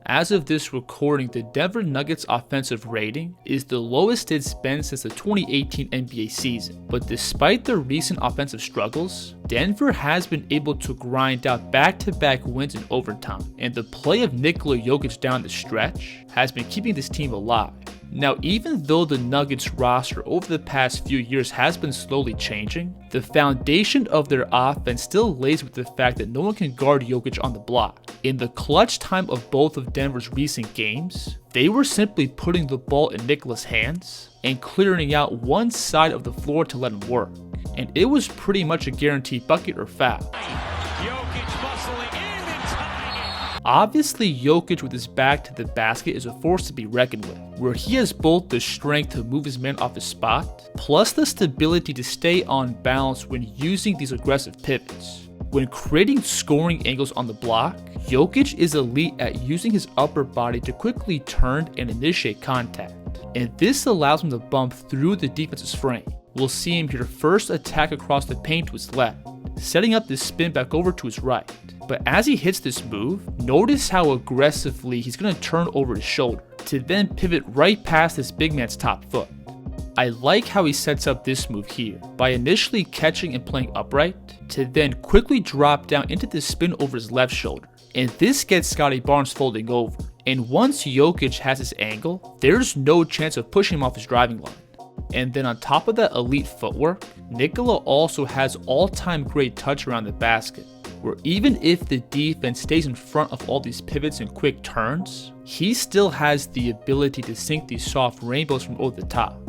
As of this recording, the Denver Nuggets offensive rating is the lowest it's been since the 2018 NBA season. But despite their recent offensive struggles, Denver has been able to grind out back-to-back wins in overtime, and the play of Nikola Jokic down the stretch has been keeping this team alive. Now, even though the Nuggets roster over the past few years has been slowly changing, the foundation of their offense still lays with the fact that no one can guard Jokic on the block. In the clutch time of both of Denver's recent games, they were simply putting the ball in Nikola's hands and clearing out one side of the floor to let him work. And it was pretty much a guaranteed bucket or foul. Obviously, Jokic with his back to the basket is a force to be reckoned with, where he has both the strength to move his man off his spot, plus the stability to stay on balance when using these aggressive pivots. When creating scoring angles on the block, Jokic is elite at using his upper body to quickly turn and initiate contact, and this allows him to bump through the defense's frame. We'll see him here first attack across the paint to his left, setting up this spin back over to his right. But as he hits this move, notice how aggressively he's going to turn over his shoulder to then pivot right past this big man's top foot. I like how he sets up this move here by initially catching and playing upright to then quickly drop down into the spin over his left shoulder. And this gets Scottie Barnes folding over. And once Jokic has his angle, there's no chance of pushing him off his driving line. And then on top of that elite footwork, Nikola also has all-time great touch around the basket, where even if the defense stays in front of all these pivots and quick turns, he still has the ability to sink these soft rainbows from over the top.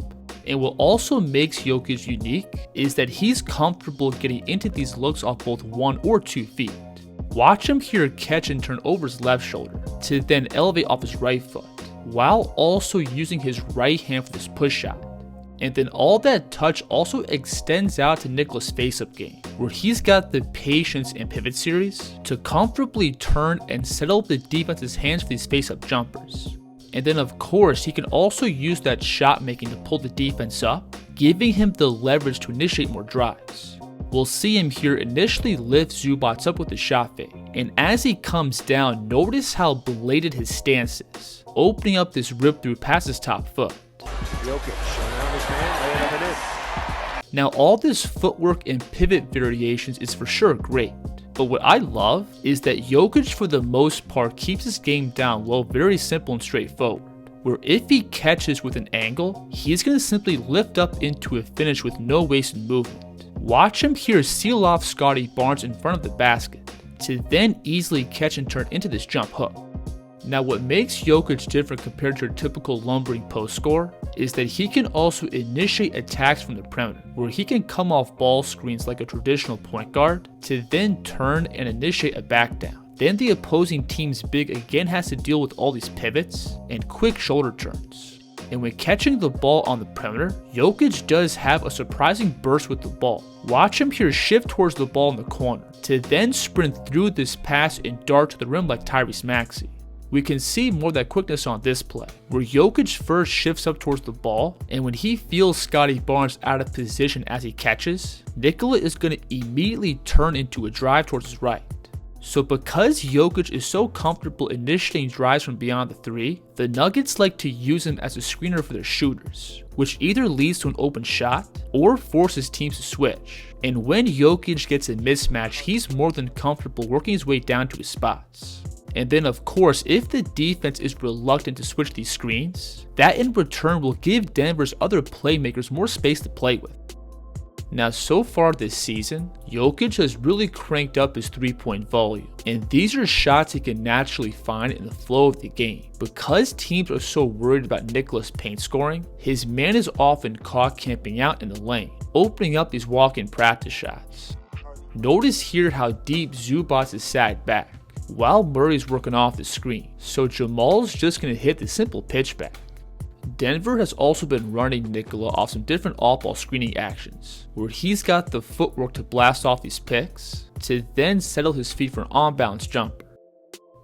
And what also makes Jokic unique is that he's comfortable getting into these looks off both 1 or 2 feet. Watch him here catch and turn over his left shoulder to then elevate off his right foot, while also using his right hand for this push shot. And then all that touch also extends out to Nikola's face-up game, where he's got the patience and pivot series to comfortably turn and settle the defense's hands for these face-up jumpers. And then of course, he can also use that shot making to pull the defense up, giving him the leverage to initiate more drives. We'll see him here initially lift Zubac up with the shot fake, and as he comes down, notice how belated his stance is, opening up this rip through past his top foot. Jokic around his man, laying up and in. Now all this footwork and pivot variations is for sure great, but what I love is that Jokic for the most part keeps his game down low, very simple and straightforward, where if he catches with an angle, he's going to simply lift up into a finish with no wasted movement. Watch him here seal off Scottie Barnes in front of the basket, to then easily catch and turn into this jump hook. Now what makes Jokic different compared to your typical lumbering post scorer is that he can also initiate attacks from the perimeter, where he can come off ball screens like a traditional point guard to then turn and initiate a back down. Then the opposing team's big again has to deal with all these pivots and quick shoulder turns. And when catching the ball on the perimeter, Jokic does have a surprising burst with the ball. Watch him here shift towards the ball in the corner to then sprint through this pass and dart to the rim like Tyrese Maxey. We can see more of that quickness on this play, where Jokic first shifts up towards the ball, and when he feels Scottie Barnes out of position as he catches, Nikola is going to immediately turn into a drive towards his right. So because Jokic is so comfortable initiating drives from beyond the 3, the Nuggets like to use him as a screener for their shooters, which either leads to an open shot or forces teams to switch. And when Jokic gets a mismatch, he's more than comfortable working his way down to his spots. And then of course, if the defense is reluctant to switch these screens, that in return will give Denver's other playmakers more space to play with. Now so far this season, Jokic has really cranked up his 3-point volume, and these are shots he can naturally find in the flow of the game. Because teams are so worried about Nikola's paint scoring, his man is often caught camping out in the lane, opening up these walk-in practice shots. Notice here how deep Zubac is sat back, while Murray's working off the screen, so Jamal's just going to hit the simple pitch back. Denver has also been running Nikola off some different off-ball screening actions, where he's got the footwork to blast off these picks, to then settle his feet for an on-balance jumper.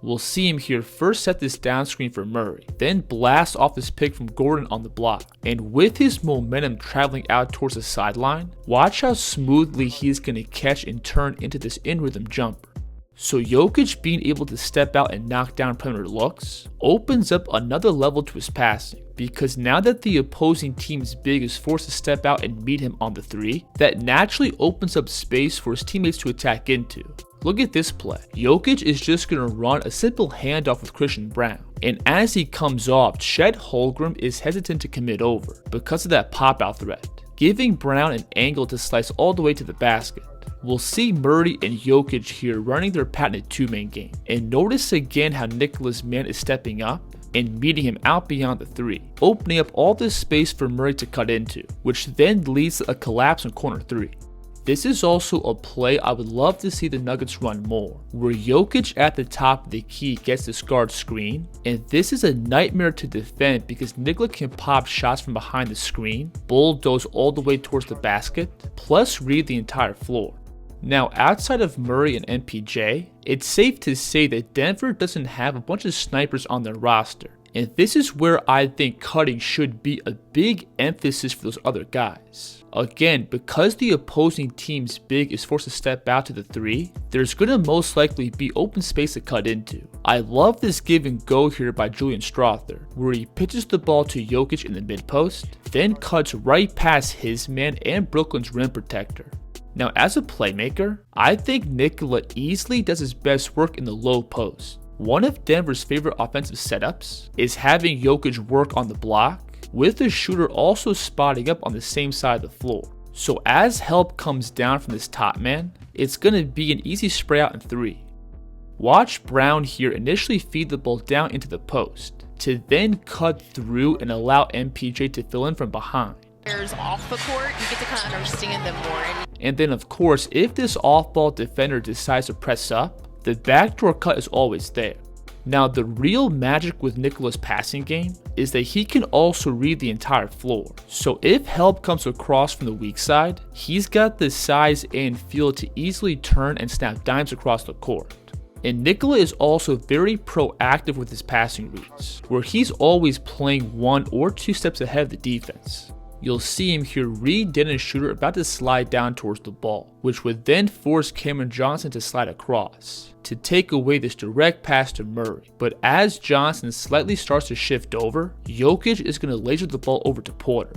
We'll see him here first set this down screen for Murray, then blast off this pick from Gordon on the block, and with his momentum traveling out towards the sideline, watch how smoothly he's going to catch and turn into this in-rhythm jumper. So Jokic being able to step out and knock down perimeter looks opens up another level to his passing, because now that the opposing team's big is forced to step out and meet him on the 3, that naturally opens up space for his teammates to attack into. Look at this play. Jokic is just going to run a simple handoff with Christian Brown, and as he comes off, Chet Holmgren is hesitant to commit over because of that pop-out threat, giving Brown an angle to slice all the way to the basket. We'll see Murray and Jokic here running their patented two-man game, and notice again how Nikola's man is stepping up and meeting him out beyond the 3, opening up all this space for Murray to cut into, which then leads to a collapse on corner 3. This is also a play I would love to see the Nuggets run more, where Jokic at the top of the key gets this guard screen, and this is a nightmare to defend because Nikola can pop shots from behind the screen, bulldoze all the way towards the basket, plus read the entire floor. Now, outside of Murray and MPJ, it's safe to say that Denver doesn't have a bunch of snipers on their roster, and this is where I think cutting should be a big emphasis for those other guys. Again, because the opposing team's big is forced to step out to the 3, there's going to most likely be open space to cut into. I love this give and go here by Julian Strawther, where he pitches the ball to Jokic in the mid post, then cuts right past his man and Brooklyn's rim protector. Now, as a playmaker, I think Nikola easily does his best work in the low post. One of Denver's favorite offensive setups is having Jokic work on the block, with the shooter also spotting up on the same side of the floor. So as help comes down from this top man, it's going to be an easy spray out in 3. Watch Brown here initially feed the ball down into the post, to then cut through and allow MPJ to fill in from behind. Off the court, you get to kind of understand them more. And then of course, if this off-ball defender decides to press up, the backdoor cut is always there. Now the real magic with Nikola's passing game is that he can also read the entire floor. So if help comes across from the weak side, he's got the size and feel to easily turn and snap dimes across the court. And Nikola is also very proactive with his passing reads, where he's always playing 1 or 2 steps ahead of the defense. You'll see him here read Dennis Schroeder about to slide down towards the ball, which would then force Cameron Johnson to slide across to take away this direct pass to Murray. But as Johnson slightly starts to shift over, Jokic is going to laser the ball over to Porter.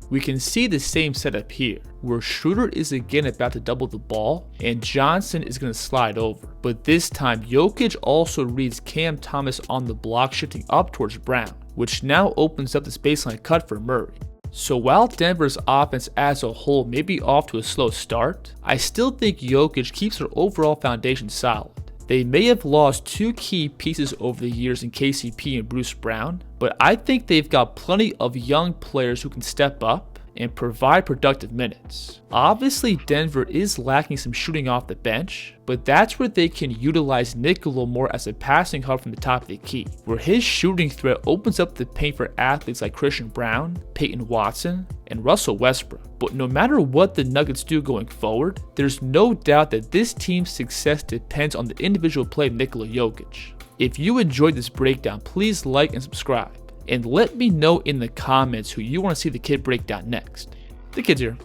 We can see the same setup here, where Schroeder is again about to double the ball and Johnson is going to slide over. But this time Jokic also reads Cam Thomas on the block, shifting up towards Brown, which now opens up this baseline cut for Murray. So while Denver's offense as a whole may be off to a slow start, I still think Jokic keeps their overall foundation solid. They may have lost 2 key pieces over the years in KCP and Bruce Brown, but I think they've got plenty of young players who can step up and provide productive minutes. Obviously, Denver is lacking some shooting off the bench, but that's where they can utilize Nikola more as a passing hub from the top of the key, where his shooting threat opens up the paint for athletes like Christian Brown, Peyton Watson, and Russell Westbrook. But no matter what the Nuggets do going forward, there's no doubt that this team's success depends on the individual play of Nikola Jokic. If you enjoyed this breakdown, please like and subscribe. And let me know in the comments who you want to see the kid break down next. The kid's here.